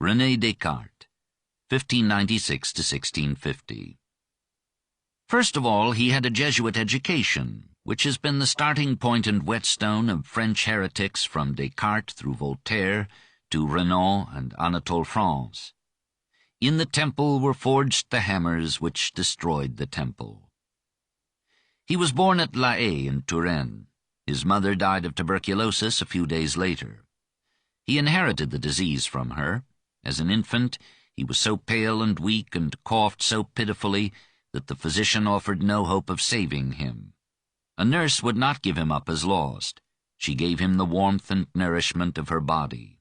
René Descartes, 1596 to 1650. First of all, he had a Jesuit education, which has been the starting point and whetstone of French heretics from Descartes through Voltaire to René and Anatole France. In the temple were forged the hammers which destroyed the temple. He was born at La Haye in Touraine. His mother died of tuberculosis a few days later. He inherited the disease from her. As an infant, he was so pale and weak and coughed so pitifully that the physician offered no hope of saving him. A nurse would not give him up as lost. She gave him the warmth and nourishment of her body.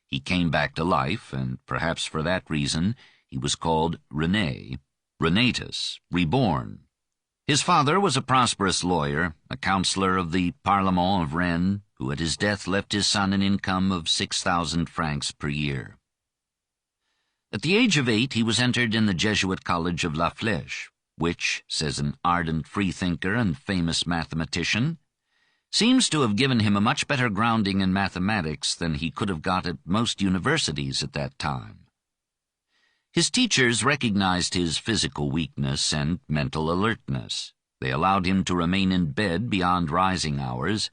He came back to life, and perhaps for that reason he was called René, Renatus, reborn. His father was a prosperous lawyer, a councillor of the Parlement of Rennes, who at his death left his son an income of 6,000 francs per year. At the age of 8, he was entered in the Jesuit College of La Flèche, which, says an ardent freethinker and famous mathematician, seems to have given him a much better grounding in mathematics than he could have got at most universities at that time. His teachers recognized his physical weakness and mental alertness. They allowed him to remain in bed beyond rising hours,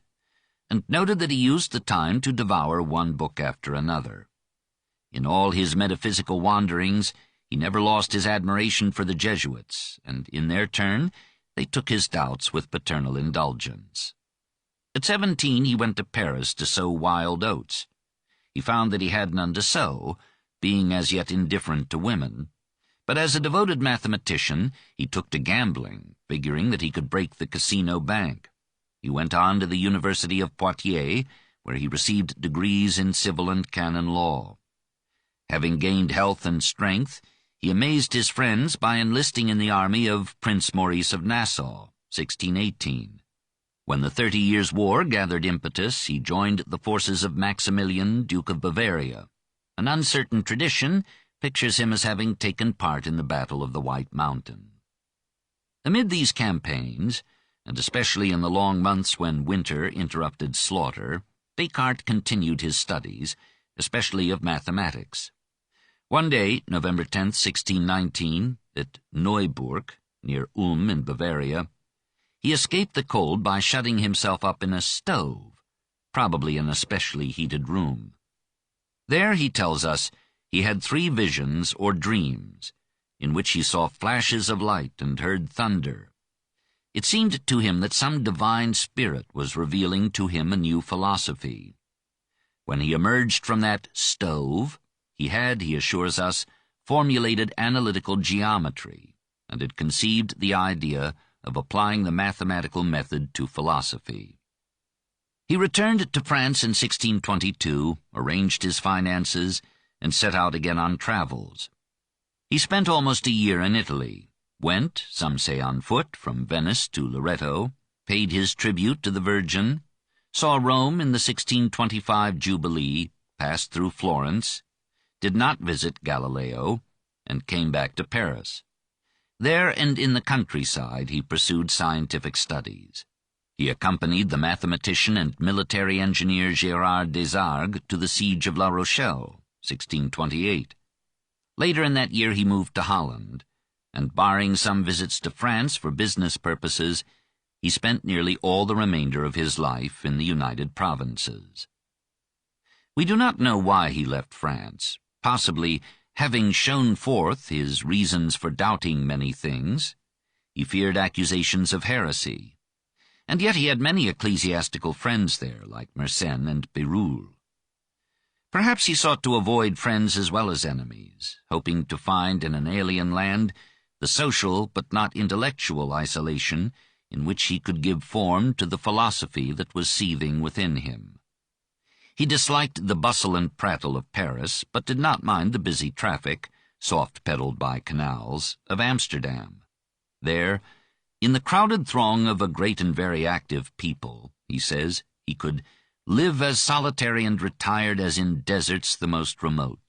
and noted that he used the time to devour one book after another. In all his metaphysical wanderings, he never lost his admiration for the Jesuits, and in their turn, they took his doubts with paternal indulgence. At 17, he went to Paris to sow wild oats. He found that he had none to sow, being as yet indifferent to women, but as a devoted mathematician, he took to gambling, figuring that he could break the casino bank. He went on to the University of Poitiers, where he received degrees in civil and canon law. Having gained health and strength, he amazed his friends by enlisting in the army of Prince Maurice of Nassau, 1618. When the 30 Years' War gathered impetus, he joined the forces of Maximilian, Duke of Bavaria. An uncertain tradition pictures him as having taken part in the Battle of the White Mountain. Amid these campaigns, and especially in the long months when winter interrupted slaughter, Descartes continued his studies, especially of mathematics. One day, November 10, 1619, at Neuburg, near Ulm in Bavaria, he escaped the cold by shutting himself up in a stove, probably in a specially heated room. There, he tells us, he had 3 visions or dreams, in which he saw flashes of light and heard thunder. It seemed to him that some divine spirit was revealing to him a new philosophy. When he emerged from that stove, he had, he assures us, formulated analytical geometry, and had conceived the idea of applying the mathematical method to philosophy. He returned to France in 1622, arranged his finances, and set out again on travels. He spent almost a year in Italy, went, some say on foot, from Venice to Loreto, paid his tribute to the Virgin, saw Rome in the 1625 Jubilee, passed through Florence, did not visit Galileo, and came back to Paris. There and in the countryside he pursued scientific studies. He accompanied the mathematician and military engineer Gérard Desargues to the siege of La Rochelle, 1628. Later in that year he moved to Holland, and barring some visits to France for business purposes, he spent nearly all the remainder of his life in the United Provinces. We do not know why he left France, possibly having shown forth his reasons for doubting many things. He feared accusations of heresy, and yet he had many ecclesiastical friends there, like Mersenne and Bérulle. Perhaps he sought to avoid friends as well as enemies, hoping to find in an alien land the social but not intellectual isolation in which he could give form to the philosophy that was seething within him. He disliked the bustle and prattle of Paris, but did not mind the busy traffic, soft-pedaled by canals, of Amsterdam. There, in the crowded throng of a great and very active people, he says, he could live as solitary and retired as in deserts the most remote.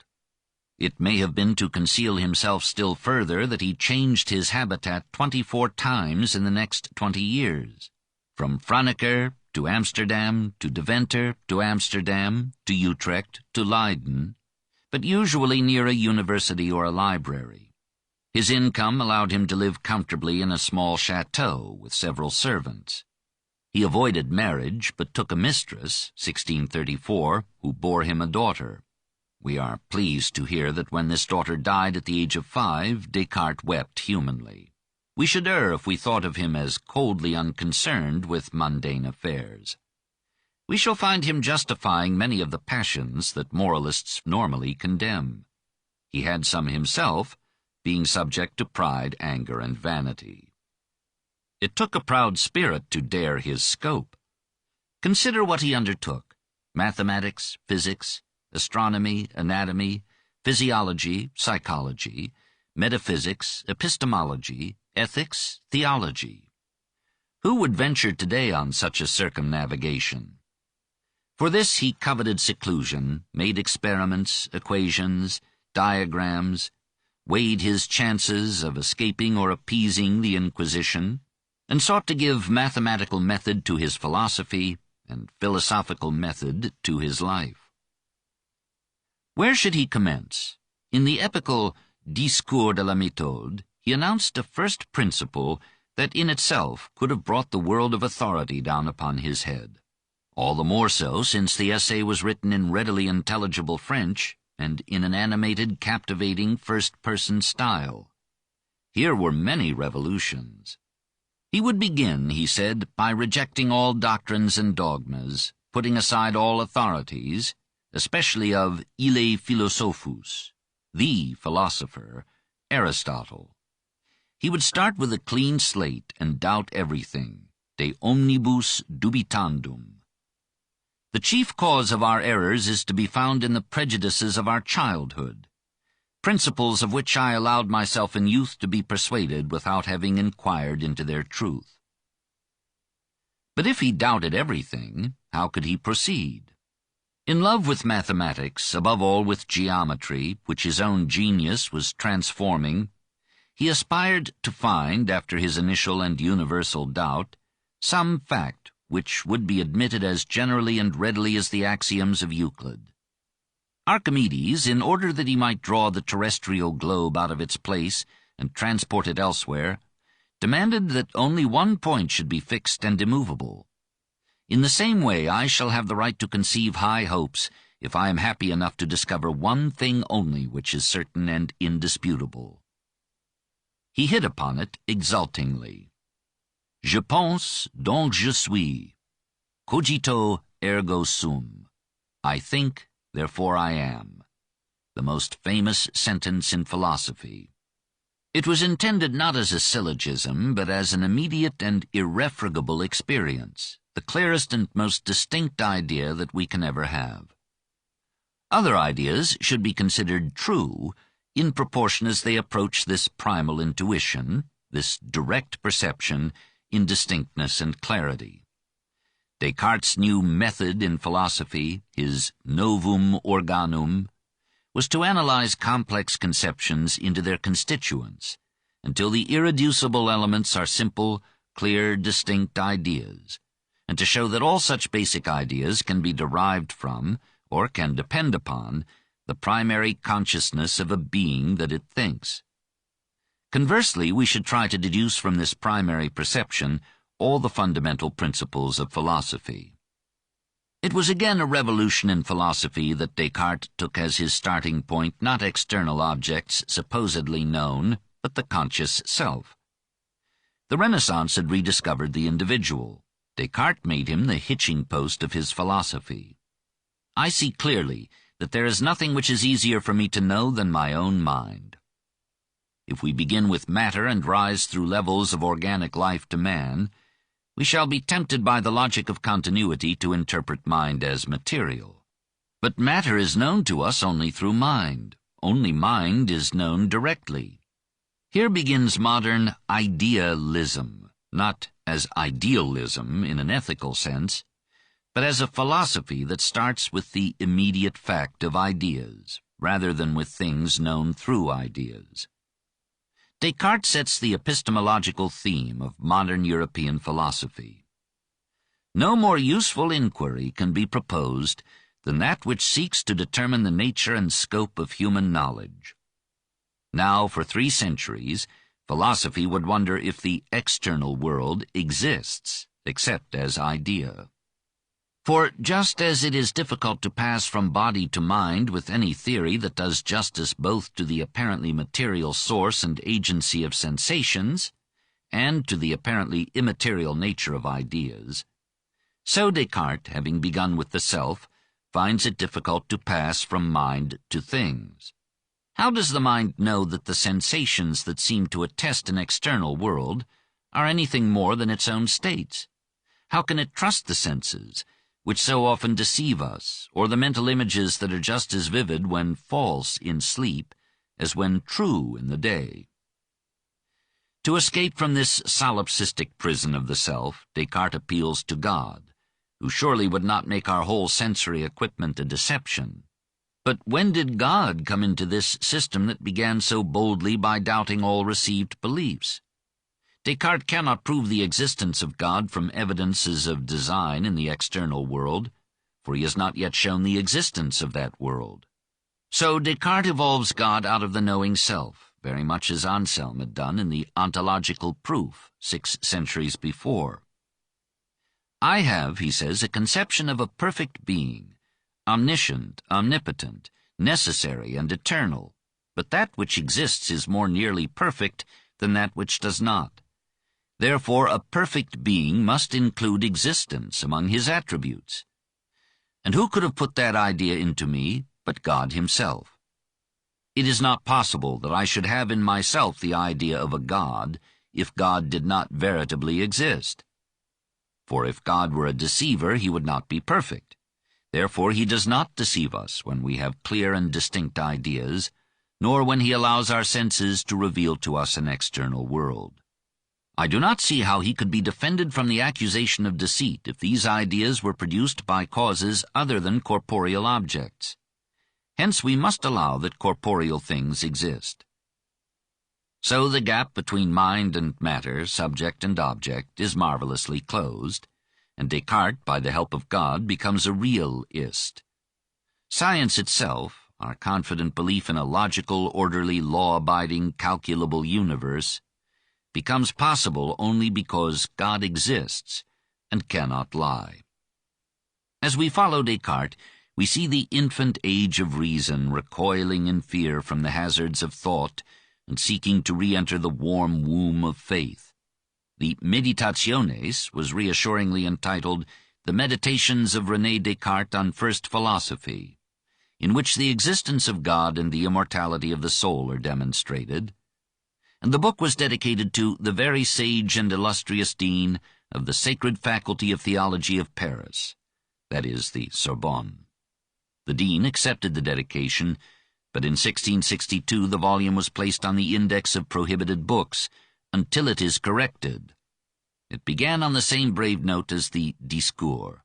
It may have been to conceal himself still further that he changed his habitat 24 times in the next 20 years, from Franeker to Amsterdam, to Deventer, to Amsterdam, to Utrecht, to Leiden, but usually near a university or a library. His income allowed him to live comfortably in a small chateau with several servants. He avoided marriage, but took a mistress, 1634, who bore him a daughter. We are pleased to hear that when this daughter died at the age of 5, Descartes wept humanly. We should err if we thought of him as coldly unconcerned with mundane affairs. We shall find him justifying many of the passions that moralists normally condemn. He had some himself, being subject to pride, anger, and vanity. It took a proud spirit to dare his scope. Consider what he undertook: mathematics, physics, astronomy, anatomy, physiology, psychology, metaphysics, epistemology, ethics, theology. Who would venture today on such a circumnavigation? For this he coveted seclusion, made experiments, equations, diagrams, weighed his chances of escaping or appeasing the Inquisition, and sought to give mathematical method to his philosophy and philosophical method to his life. Where should he commence? In the epical Discours de la Méthode, he announced a first principle that in itself could have brought the world of authority down upon his head. All the more so since the essay was written in readily intelligible French and in an animated, captivating first-person style. Here were many revolutions. He would begin, he said, by rejecting all doctrines and dogmas, putting aside all authorities, especially of ille philosophus, the philosopher, Aristotle. He would start with a clean slate and doubt everything, de omnibus dubitandum. The chief cause of our errors is to be found in the prejudices of our childhood, principles of which I allowed myself in youth to be persuaded without having inquired into their truth. But if he doubted everything, how could he proceed? In love with mathematics, above all with geometry, which his own genius was transforming, he aspired to find, after his initial and universal doubt, some fact which would be admitted as generally and readily as the axioms of Euclid. Archimedes, in order that he might draw the terrestrial globe out of its place and transport it elsewhere, demanded that only one point should be fixed and immovable. In the same way, I shall have the right to conceive high hopes if I am happy enough to discover one thing only which is certain and indisputable. He hit upon it exultingly. Je pense, donc je suis. Cogito, ergo sum. I think, therefore I am. The most famous sentence in philosophy. It was intended not as a syllogism, but as an immediate and irrefragable experience, the clearest and most distinct idea that we can ever have. Other ideas should be considered true in proportion as they approach this primal intuition, this direct perception, in distinctness and clarity. Descartes' new method in philosophy, his novum organum, was to analyze complex conceptions into their constituents, until the irreducible elements are simple, clear, distinct ideas, and to show that all such basic ideas can be derived from, or can depend upon, the primary consciousness of a being that it thinks. Conversely, we should try to deduce from this primary perception all the fundamental principles of philosophy. It was again a revolution in philosophy that Descartes took as his starting point not external objects supposedly known, but the conscious self. The Renaissance had rediscovered the individual. Descartes made him the hitching post of his philosophy. I see clearly that there is nothing which is easier for me to know than my own mind. If we begin with matter and rise through levels of organic life to man, we shall be tempted by the logic of continuity to interpret mind as material. But matter is known to us only through mind. Only mind is known directly. Here begins modern idealism, not as idealism in an ethical sense, but as a philosophy that starts with the immediate fact of ideas, rather than with things known through ideas. Descartes sets the epistemological theme of modern European philosophy. No more useful inquiry can be proposed than that which seeks to determine the nature and scope of human knowledge. Now, for 3 centuries, philosophy would wonder if the external world exists, except as idea. For just as it is difficult to pass from body to mind with any theory that does justice both to the apparently material source and agency of sensations, and to the apparently immaterial nature of ideas, so Descartes, having begun with the self, finds it difficult to pass from mind to things. How does the mind know that the sensations that seem to attest an external world are anything more than its own states? How can it trust the senses, which so often deceive us, or the mental images that are just as vivid when false in sleep as when true in the day? To escape from this solipsistic prison of the self, Descartes appeals to God, who surely would not make our whole sensory equipment a deception. But when did God come into this system that began so boldly by doubting all received beliefs? Descartes cannot prove the existence of God from evidences of design in the external world, for he has not yet shown the existence of that world. So Descartes evolves God out of the knowing self, very much as Anselm had done in the ontological proof 6 centuries before. I have, he says, a conception of a perfect being, omniscient, omnipotent, necessary and eternal, but that which exists is more nearly perfect than that which does not. Therefore, a perfect being must include existence among his attributes. And who could have put that idea into me but God himself? It is not possible that I should have in myself the idea of a God if God did not veritably exist. For if God were a deceiver, he would not be perfect. Therefore, he does not deceive us when we have clear and distinct ideas, nor when he allows our senses to reveal to us an external world. I do not see how he could be defended from the accusation of deceit if these ideas were produced by causes other than corporeal objects. Hence we must allow that corporeal things exist. So the gap between mind and matter, subject and object, is marvelously closed, and Descartes, by the help of God, becomes a realist. Science itself, our confident belief in a logical, orderly, law-abiding, calculable universe, becomes possible only because God exists and cannot lie. As we follow Descartes, we see the infant age of reason recoiling in fear from the hazards of thought and seeking to re-enter the warm womb of faith. The Meditationes was reassuringly entitled The Meditations of René Descartes on First Philosophy, in which the existence of God and the immortality of the soul are demonstrated, and the book was dedicated to the very sage and illustrious dean of the Sacred Faculty of Theology of Paris, that is, the Sorbonne. The dean accepted the dedication, but in 1662 the volume was placed on the Index of Prohibited Books until it is corrected. It began on the same brave note as the Discours.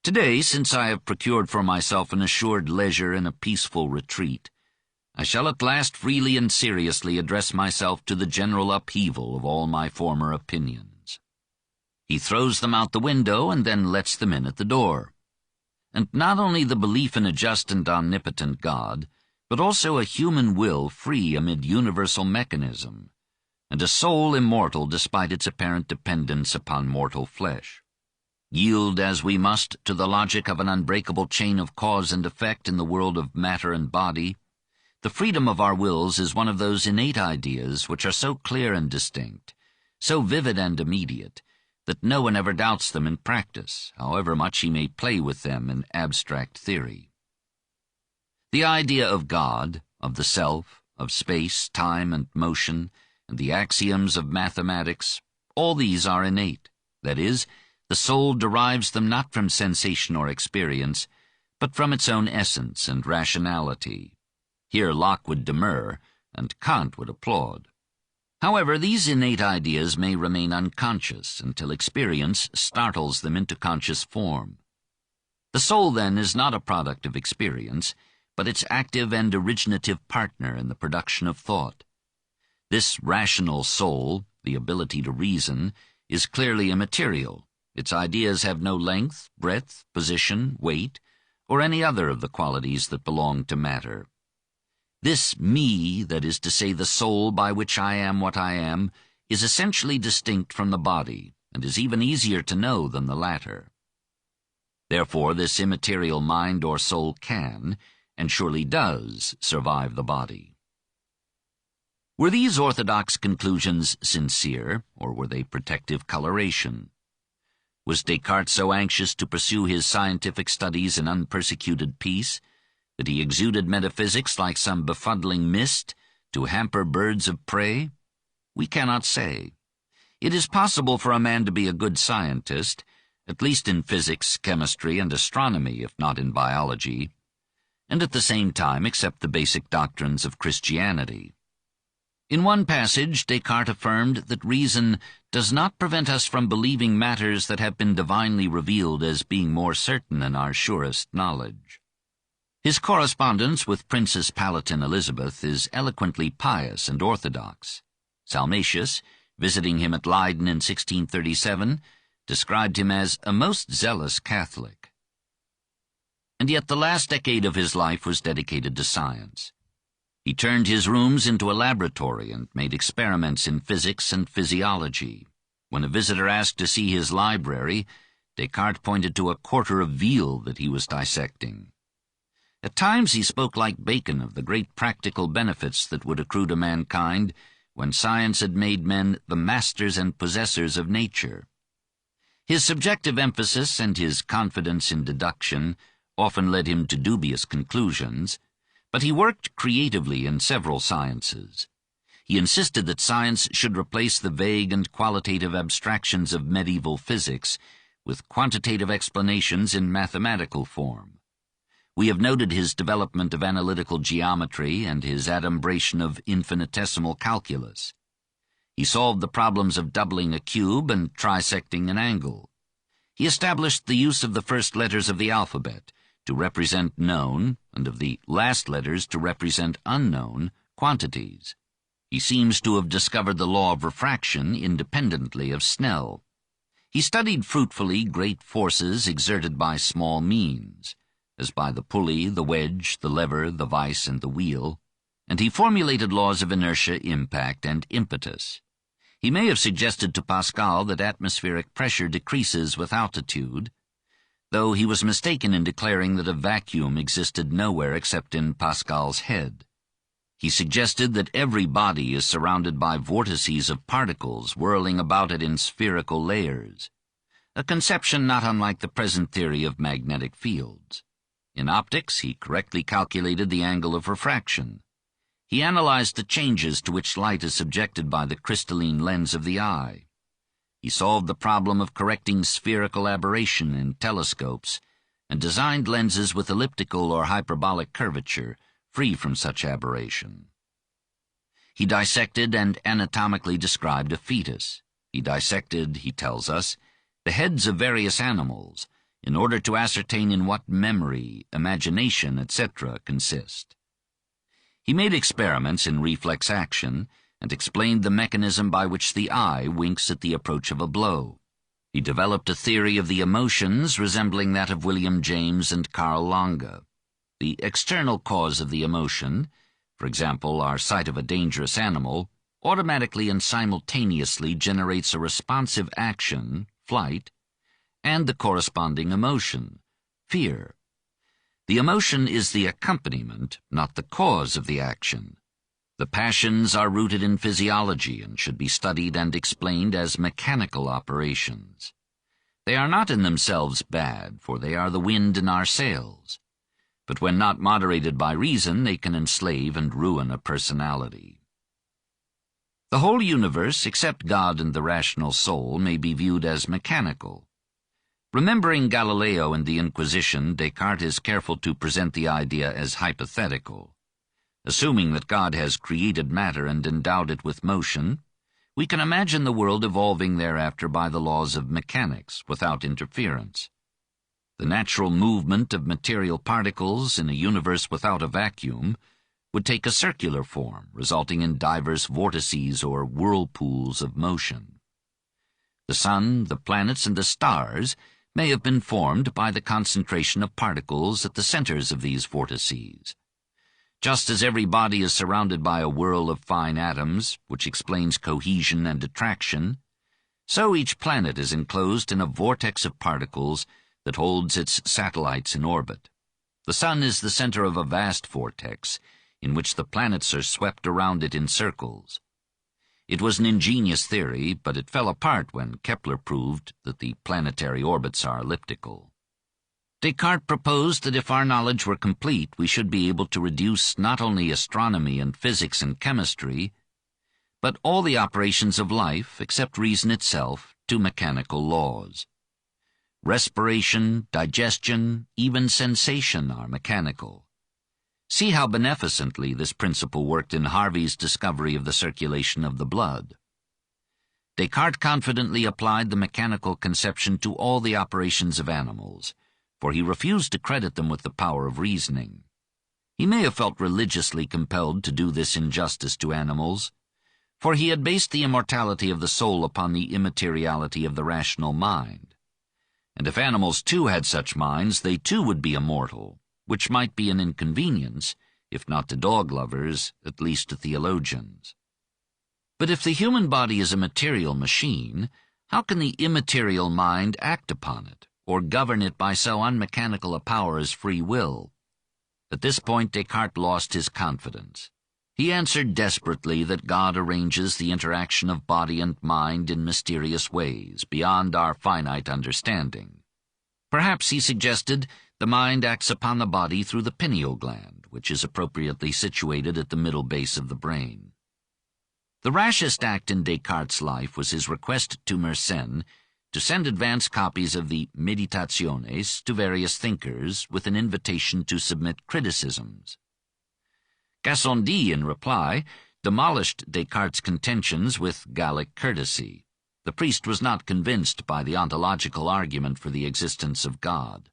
Today, since I have procured for myself an assured leisure in a peaceful retreat, I shall at last freely and seriously address myself to the general upheaval of all my former opinions. He throws them out the window and then lets them in at the door. And not only the belief in a just and omnipotent God, but also a human will free amid universal mechanism, and a soul immortal despite its apparent dependence upon mortal flesh. Yield as we must to the logic of an unbreakable chain of cause and effect in the world of matter and body, the freedom of our wills is one of those innate ideas which are so clear and distinct, so vivid and immediate, that no one ever doubts them in practice, however much he may play with them in abstract theory. The idea of God, of the self, of space, time, and motion, and the axioms of mathematics, all these are innate. That is, the soul derives them not from sensation or experience, but from its own essence and rationality. Here Locke would demur, and Kant would applaud. However, these innate ideas may remain unconscious until experience startles them into conscious form. The soul, then, is not a product of experience, but its active and originative partner in the production of thought. This rational soul, the ability to reason, is clearly immaterial. Its ideas have no length, breadth, position, weight, or any other of the qualities that belong to matter. This me, that is to say the soul by which I am what I am, is essentially distinct from the body, and is even easier to know than the latter. Therefore, this immaterial mind or soul can, and surely does, survive the body. Were these orthodox conclusions sincere, or were they protective coloration? Was Descartes so anxious to pursue his scientific studies in unpersecuted peace that he exuded metaphysics like some befuddling mist to hamper birds of prey? We cannot say. It is possible for a man to be a good scientist, at least in physics, chemistry, and astronomy, if not in biology, and at the same time accept the basic doctrines of Christianity. In one passage, Descartes affirmed that reason does not prevent us from believing matters that have been divinely revealed as being more certain than our surest knowledge. His correspondence with Princess Palatine Elizabeth is eloquently pious and orthodox. Salmasius, visiting him at Leyden in 1637, described him as a most zealous Catholic. And yet the last decade of his life was dedicated to science. He turned his rooms into a laboratory and made experiments in physics and physiology. When a visitor asked to see his library, Descartes pointed to a quarter of veal that he was dissecting. At times he spoke like Bacon of the great practical benefits that would accrue to mankind when science had made men the masters and possessors of nature. His subjective emphasis and his confidence in deduction often led him to dubious conclusions, but he worked creatively in several sciences. He insisted that science should replace the vague and qualitative abstractions of medieval physics with quantitative explanations in mathematical form. We have noted his development of analytical geometry and his adumbration of infinitesimal calculus. He solved the problems of doubling a cube and trisecting an angle. He established the use of the first letters of the alphabet to represent known, and of the last letters to represent unknown, quantities. He seems to have discovered the law of refraction independently of Snell. He studied fruitfully great forces exerted by small means, as by the pulley, the wedge, the lever, the vice, and the wheel, and he formulated laws of inertia, impact, and impetus. He may have suggested to Pascal that atmospheric pressure decreases with altitude, though he was mistaken in declaring that a vacuum existed nowhere except in Pascal's head. He suggested that every body is surrounded by vortices of particles whirling about it in spherical layers, a conception not unlike the present theory of magnetic fields. In optics, he correctly calculated the angle of refraction. He analyzed the changes to which light is subjected by the crystalline lens of the eye. He solved the problem of correcting spherical aberration in telescopes and designed lenses with elliptical or hyperbolic curvature, free from such aberration. He dissected and anatomically described a fetus. He dissected, he tells us, the heads of various animals in order to ascertain in what memory, imagination, etc. consist. He made experiments in reflex action and explained the mechanism by which the eye winks at the approach of a blow. He developed a theory of the emotions resembling that of William James and Carl Lange. The external cause of the emotion, for example, our sight of a dangerous animal, automatically and simultaneously generates a responsive action, flight, and the corresponding emotion, fear. The emotion is the accompaniment, not the cause of the action. The passions are rooted in physiology and should be studied and explained as mechanical operations. They are not in themselves bad, for they are the wind in our sails. But when not moderated by reason, they can enslave and ruin a personality. The whole universe, except God and the rational soul, may be viewed as mechanical. Remembering Galileo and the Inquisition, Descartes is careful to present the idea as hypothetical. Assuming that God has created matter and endowed it with motion, we can imagine the world evolving thereafter by the laws of mechanics, without interference. The natural movement of material particles in a universe without a vacuum would take a circular form, resulting in diverse vortices or whirlpools of motion. The sun, the planets, and the stars may have been formed by the concentration of particles at the centers of these vortices. Just as every body is surrounded by a whirl of fine atoms, which explains cohesion and attraction, so each planet is enclosed in a vortex of particles that holds its satellites in orbit. The sun is the center of a vast vortex, in which the planets are swept around it in circles. It was an ingenious theory, but it fell apart when Kepler proved that the planetary orbits are elliptical. Descartes proposed that if our knowledge were complete, we should be able to reduce not only astronomy and physics and chemistry, but all the operations of life, except reason itself, to mechanical laws. Respiration, digestion, even sensation are mechanical. See how beneficently this principle worked in Harvey's discovery of the circulation of the blood. Descartes confidently applied the mechanical conception to all the operations of animals, for he refused to credit them with the power of reasoning. He may have felt religiously compelled to do this injustice to animals, for he had based the immortality of the soul upon the immateriality of the rational mind. And if animals too had such minds, they too would be immortal, which might be an inconvenience, if not to dog lovers, at least to theologians. But if the human body is a material machine, how can the immaterial mind act upon it, or govern it by so unmechanical a power as free will? At this point Descartes lost his confidence. He answered desperately that God arranges the interaction of body and mind in mysterious ways, beyond our finite understanding. Perhaps, he suggested, the mind acts upon the body through the pineal gland, which is appropriately situated at the middle base of the brain. The rashest act in Descartes' life was his request to Mersenne to send advance copies of the Meditationes to various thinkers with an invitation to submit criticisms. Gassendi, in reply, demolished Descartes' contentions with Gallic courtesy. The priest was not convinced by the ontological argument for the existence of God.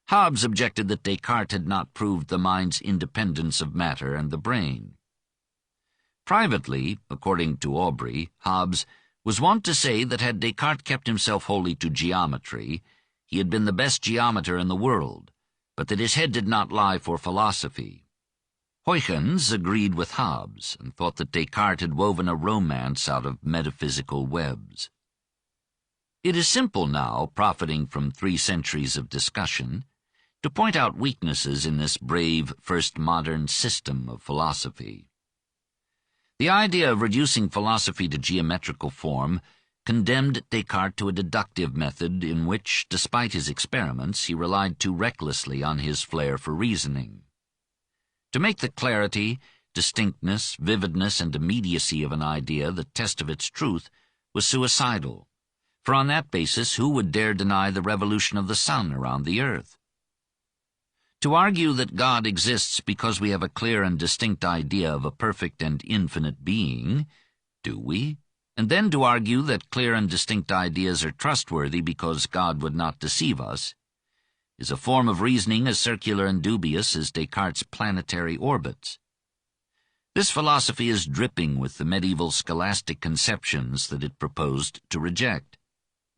Hobbes objected that Descartes had not proved the mind's independence of matter and the brain. Privately, according to Aubry, Hobbes was wont to say that had Descartes kept himself wholly to geometry, he had been the best geometer in the world, but that his head did not lie for philosophy. Huygens agreed with Hobbes and thought that Descartes had woven a romance out of metaphysical webs. It is simple now, profiting from 3 centuries of discussion, to point out weaknesses in this brave first modern system of philosophy. The idea of reducing philosophy to geometrical form condemned Descartes to a deductive method in which, despite his experiments, he relied too recklessly on his flair for reasoning. To make the clarity, distinctness, vividness, and immediacy of an idea the test of its truth was suicidal, for on that basis who would dare deny the revolution of the sun around the earth? To argue that God exists because we have a clear and distinct idea of a perfect and infinite being, do we? And then to argue that clear and distinct ideas are trustworthy because God would not deceive us, is a form of reasoning as circular and dubious as Descartes' planetary orbits. This philosophy is dripping with the medieval scholastic conceptions that it proposed to reject.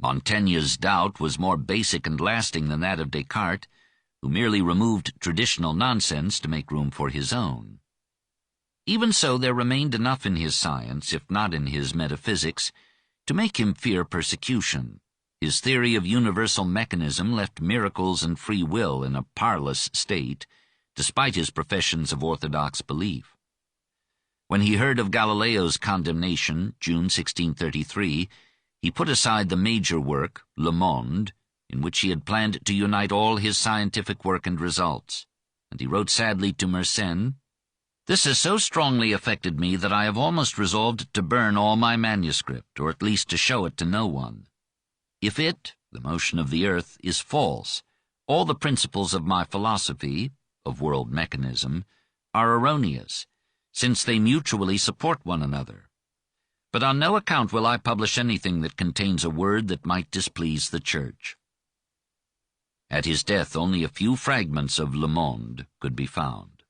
Montaigne's doubt was more basic and lasting than that of Descartes, who merely removed traditional nonsense to make room for his own. Even so, there remained enough in his science, if not in his metaphysics, to make him fear persecution. His theory of universal mechanism left miracles and free will in a parlous state, despite his professions of orthodox belief. When he heard of Galileo's condemnation, June 1633, he put aside the major work, Le Monde, in which he had planned to unite all his scientific work and results, and he wrote sadly to Mersenne, "This has so strongly affected me that I have almost resolved to burn all my manuscript, or at least to show it to no one. If it, the motion of the earth, is false, all the principles of my philosophy, of world mechanism, are erroneous, since they mutually support one another. But on no account will I publish anything that contains a word that might displease the Church." At his death, only a few fragments of Le Monde could be found.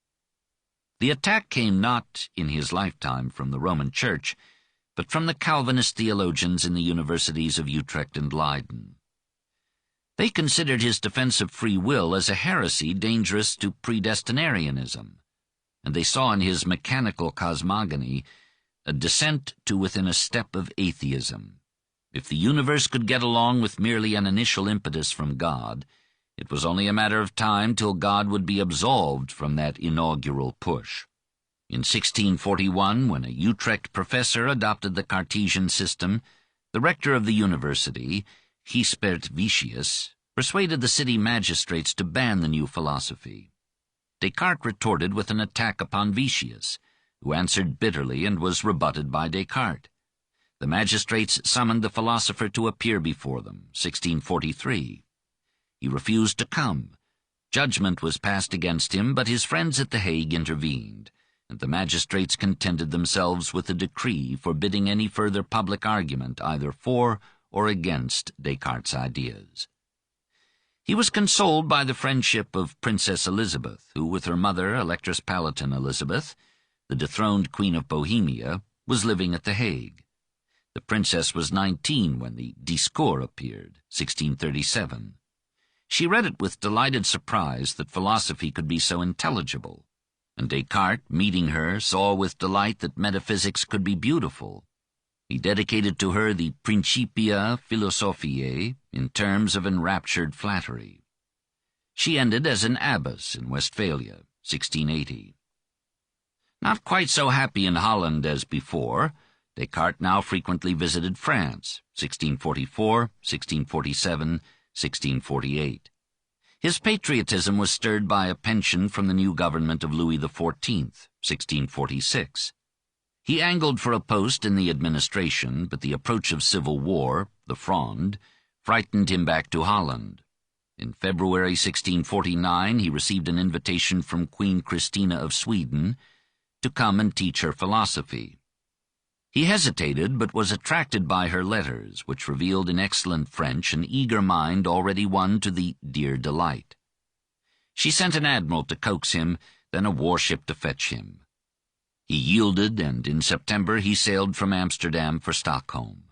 The attack came not, in his lifetime, from the Roman Church, but from the Calvinist theologians in the universities of Utrecht and Leiden. They considered his defense of free will as a heresy dangerous to predestinarianism, and they saw in his mechanical cosmogony a descent to within a step of atheism. If the universe could get along with merely an initial impetus from God, it was only a matter of time till God would be absolved from that inaugural push. In 1641, when a Utrecht professor adopted the Cartesian system, the rector of the university, Gijsbert Vicius, persuaded the city magistrates to ban the new philosophy. Descartes retorted with an attack upon Vicius, who answered bitterly and was rebutted by Descartes. The magistrates summoned the philosopher to appear before them, 1643. He refused to come. Judgment was passed against him, but his friends at The Hague intervened, and the magistrates contented themselves with a decree forbidding any further public argument either for or against Descartes' ideas. He was consoled by the friendship of Princess Elizabeth, who, with her mother, Electress Palatine Elizabeth, the dethroned Queen of Bohemia, was living at The Hague. The princess was 19 when the Discours appeared, 1637. She read it with delighted surprise that philosophy could be so intelligible, and Descartes, meeting her, saw with delight that metaphysics could be beautiful. He dedicated to her the Principia Philosophiae in terms of enraptured flattery. She ended as an abbess in Westphalia, 1680. Not quite so happy in Holland as before, Descartes now frequently visited France, 1644, 1647, 1648. His patriotism was stirred by a pension from the new government of Louis XIV, 1646. He angled for a post in the administration, but the approach of civil war, the Fronde, frightened him back to Holland. In February 1649 he received an invitation from Queen Christina of Sweden to come and teach her philosophy. He hesitated, but was attracted by her letters, which revealed in excellent French an eager mind already won to the dear delight. She sent an admiral to coax him, then a warship to fetch him. He yielded, and in September he sailed from Amsterdam for Stockholm.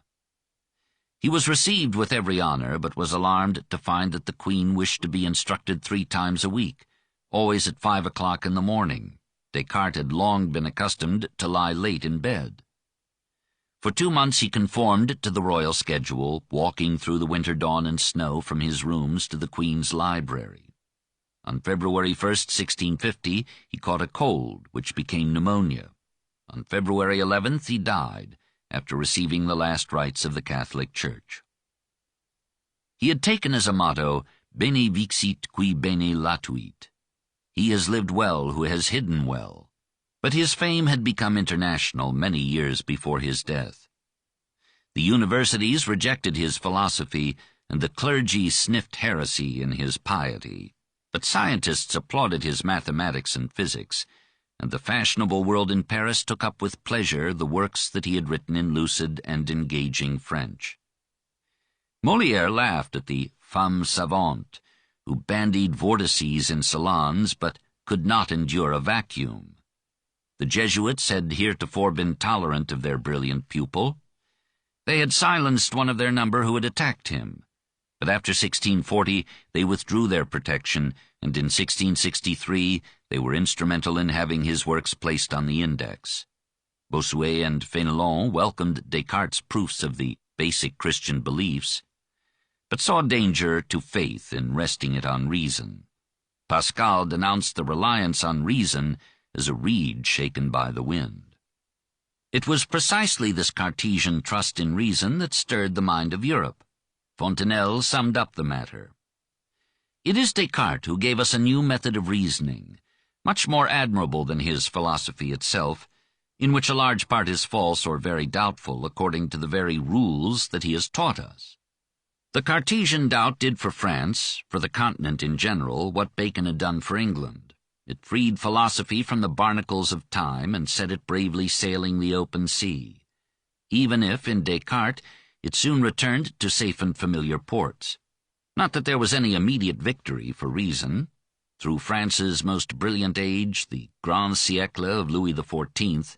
He was received with every honor, but was alarmed to find that the Queen wished to be instructed 3 times a week, always at 5 o'clock in the morning. Descartes had long been accustomed to lie late in bed. For 2 months he conformed to the royal schedule, walking through the winter dawn and snow from his rooms to the Queen's library. On February 1st, 1650, he caught a cold, which became pneumonia. On February 11th he died, after receiving the last rites of the Catholic Church. He had taken as a motto, Bene vixit qui bene latuit. He has lived well who has hidden well. But his fame had become international many years before his death. The universities rejected his philosophy, and the clergy sniffed heresy in his piety. But scientists applauded his mathematics and physics, and the fashionable world in Paris took up with pleasure the works that he had written in lucid and engaging French. Molière laughed at the femme savante, who bandied vortices in salons but could not endure a vacuum. The Jesuits had heretofore been tolerant of their brilliant pupil. They had silenced one of their number who had attacked him. But after 1640 they withdrew their protection, and in 1663 they were instrumental in having his works placed on the index. Bossuet and Fénelon welcomed Descartes' proofs of the basic Christian beliefs, but saw danger to faith in resting it on reason. Pascal denounced the reliance on reason as a reed shaken by the wind. It was precisely this Cartesian trust in reason that stirred the mind of Europe. Fontenelle summed up the matter. It is Descartes who gave us a new method of reasoning, much more admirable than his philosophy itself, in which a large part is false or very doubtful according to the very rules that he has taught us. The Cartesian doubt did for France, for the continent in general, what Bacon had done for England. It freed philosophy from the barnacles of time and set it bravely sailing the open sea, even if, in Descartes, it soon returned to safe and familiar ports. Not that there was any immediate victory for reason. Through France's most brilliant age, the Grand Siècle of Louis XIV,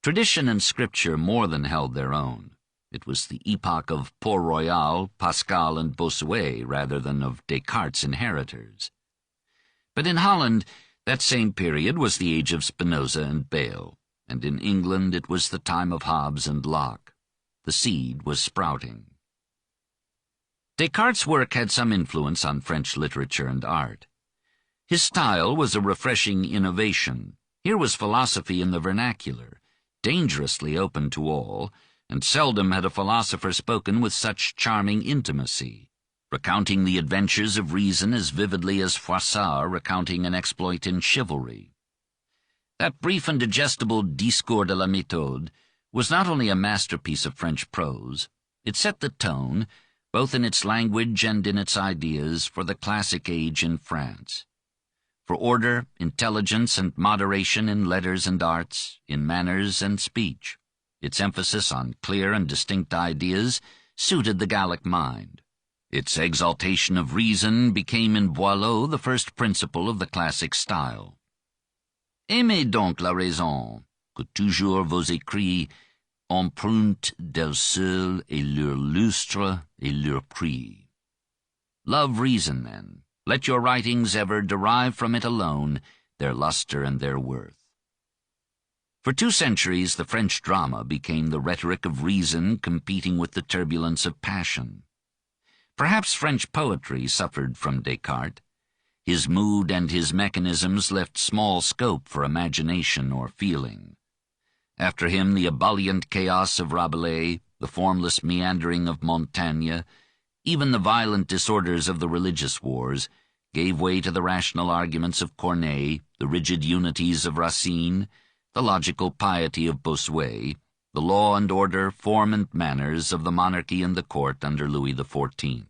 tradition and scripture more than held their own. It was the epoch of Port-Royal, Pascal, and Bossuet rather than of Descartes' inheritors. But in Holland, that same period was the age of Spinoza and Bayle, and in England it was the time of Hobbes and Locke. The seed was sprouting. Descartes' work had some influence on French literature and art. His style was a refreshing innovation. Here was philosophy in the vernacular, dangerously open to all, and seldom had a philosopher spoken with such charming intimacy, recounting the adventures of reason as vividly as Froissart recounting an exploit in chivalry. That brief and digestible Discours de la Méthode was not only a masterpiece of French prose, it set the tone, both in its language and in its ideas, for the classic age in France. For order, intelligence, and moderation in letters and arts, in manners and speech. Its emphasis on clear and distinct ideas suited the Gallic mind. Its exaltation of reason became in Boileau the first principle of the classic style. Aimez donc la raison, que toujours vos écrits empruntent d'elle seule et leur lustre et leur prix. Love reason, then. Let your writings ever derive from it alone their luster and their worth. For 2 centuries, the French drama became the rhetoric of reason competing with the turbulence of passion. Perhaps French poetry suffered from Descartes. His mood and his mechanisms left small scope for imagination or feeling. After him, the ebullient chaos of Rabelais, the formless meandering of Montaigne, even the violent disorders of the religious wars, gave way to the rational arguments of Corneille, the rigid unities of Racine, the logical piety of Bossuet, the law and order, form and manners of the monarchy and the court under Louis XIV.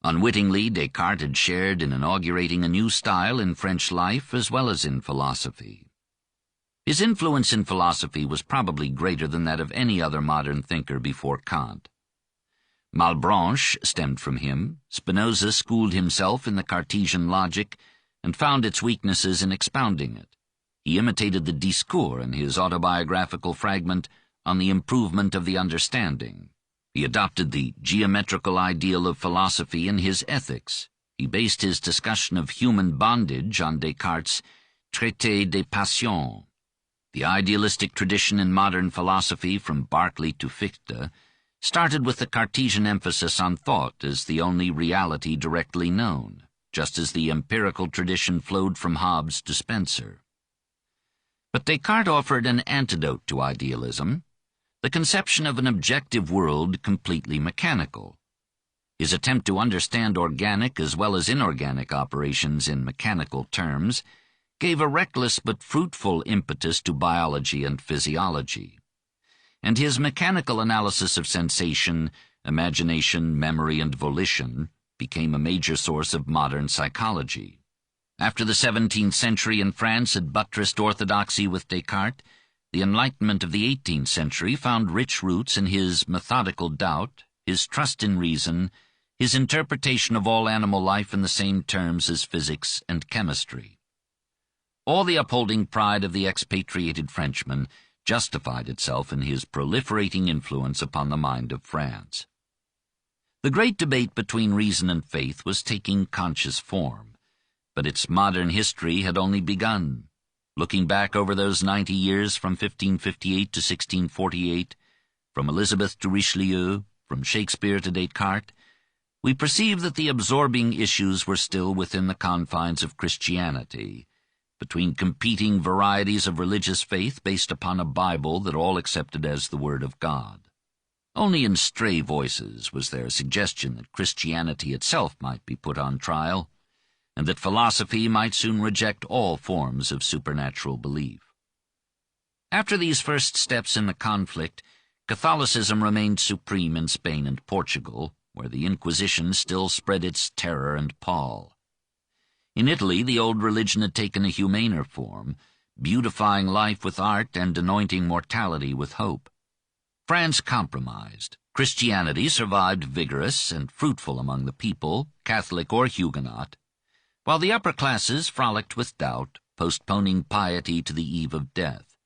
Unwittingly, Descartes had shared in inaugurating a new style in French life as well as in philosophy. His influence in philosophy was probably greater than that of any other modern thinker before Kant. Malebranche stemmed from him. Spinoza schooled himself in the Cartesian logic and found its weaknesses in expounding it. He imitated the Discours in his autobiographical fragment on the improvement of the understanding. He adopted the geometrical ideal of philosophy in his ethics. He based his discussion of human bondage on Descartes' Traité des Passions. The idealistic tradition in modern philosophy, from Berkeley to Fichte, started with the Cartesian emphasis on thought as the only reality directly known, just as the empirical tradition flowed from Hobbes to Spencer. But Descartes offered an antidote to idealism, the conception of an objective world completely mechanical. His attempt to understand organic as well as inorganic operations in mechanical terms gave a reckless but fruitful impetus to biology and physiology. And his mechanical analysis of sensation, imagination, memory, and volition became a major source of modern psychology. After the 17th century in France had buttressed orthodoxy with Descartes, the Enlightenment of the 18th century found rich roots in his methodical doubt, his trust in reason, his interpretation of all animal life in the same terms as physics and chemistry. All the upholding pride of the expatriated Frenchman justified itself in his proliferating influence upon the mind of France. The great debate between reason and faith was taking conscious form, but its modern history had only begun. Looking back over those 90 years from 1558 to 1648, from Elizabeth to Richelieu, from Shakespeare to Descartes, we perceive that the absorbing issues were still within the confines of Christianity, between competing varieties of religious faith based upon a Bible that all accepted as the Word of God. Only in stray voices was there a suggestion that Christianity itself might be put on trial, and that philosophy might soon reject all forms of supernatural belief. After these first steps in the conflict, Catholicism remained supreme in Spain and Portugal, where the Inquisition still spread its terror and pall. In Italy, the old religion had taken a humaner form, beautifying life with art and anointing mortality with hope. France compromised. Christianity survived vigorous and fruitful among the people, Catholic or Huguenot, while the upper classes frolicked with doubt, postponing piety to the eve of death.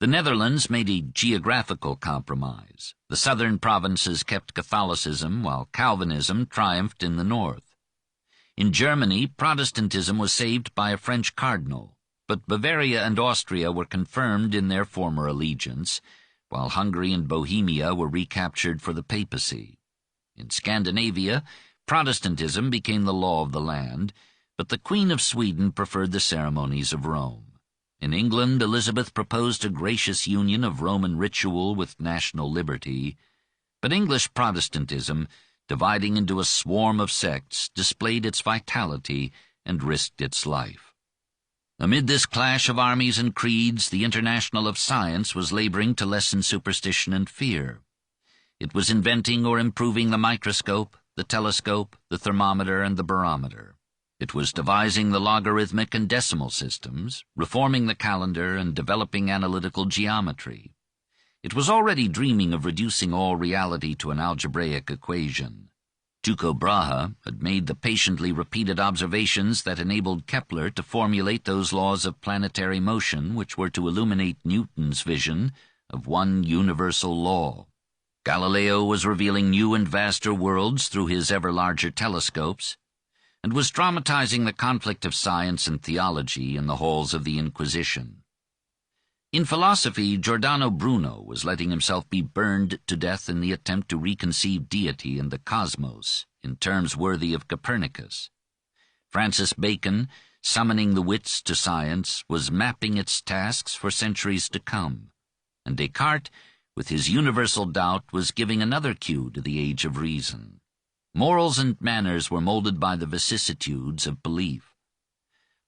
The Netherlands made a geographical compromise. The southern provinces kept Catholicism, while Calvinism triumphed in the north. In Germany, Protestantism was saved by a French cardinal, but Bavaria and Austria were confirmed in their former allegiance, while Hungary and Bohemia were recaptured for the papacy. In Scandinavia, Protestantism became the law of the land, but the Queen of Sweden preferred the ceremonies of Rome. In England, Elizabeth proposed a gracious union of Roman ritual with national liberty, but English Protestantism, dividing into a swarm of sects, displayed its vitality and risked its life. Amid this clash of armies and creeds, the International of Science was laboring to lessen superstition and fear. It was inventing or improving the microscope, the telescope, the thermometer, and the barometer. It was devising the logarithmic and decimal systems, reforming the calendar, and developing analytical geometry. It was already dreaming of reducing all reality to an algebraic equation. Tycho Brahe had made the patiently repeated observations that enabled Kepler to formulate those laws of planetary motion which were to illuminate Newton's vision of one universal law. Galileo was revealing new and vaster worlds through his ever larger telescopes, and was dramatizing the conflict of science and theology in the halls of the Inquisition. In philosophy, Giordano Bruno was letting himself be burned to death in the attempt to reconceive deity and the cosmos in terms worthy of Copernicus. Francis Bacon, summoning the wits to science, was mapping its tasks for centuries to come, and Descartes, with his universal doubt, was giving another cue to the age of reason. Morals and manners were molded by the vicissitudes of belief.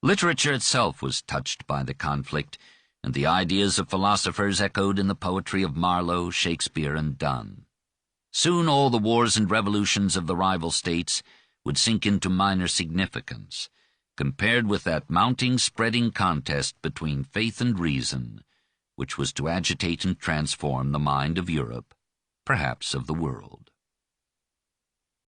Literature itself was touched by the conflict, and the ideas of philosophers echoed in the poetry of Marlowe, Shakespeare, and Donne. Soon all the wars and revolutions of the rival states would sink into minor significance, compared with that mounting, spreading contest between faith and reason, which was to agitate and transform the mind of Europe, perhaps of the world.